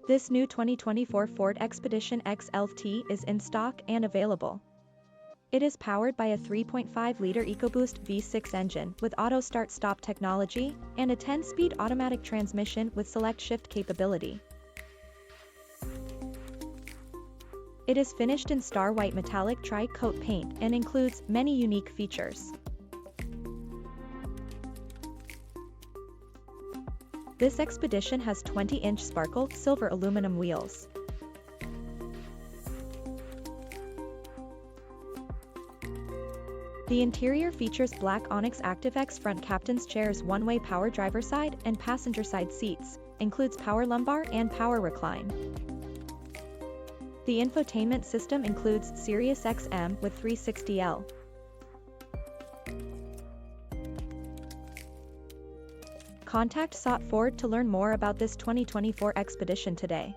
This new 2024 Ford Expedition XLT is in stock and available. It is powered by a 3.5-liter EcoBoost V6 engine with auto start-stop technology and a 10-speed automatic transmission with select shift capability. It is finished in star white metallic tri-coat paint and includes many unique features. This Expedition has 20-inch sparkle silver aluminum wheels. The interior features black Onyx ActiveX front captain's chairs, one-way power driver side and passenger side seats, includes power lumbar and power recline. The infotainment system includes Sirius XM with 360L. Contact Ford to learn more about this 2024 Expedition today.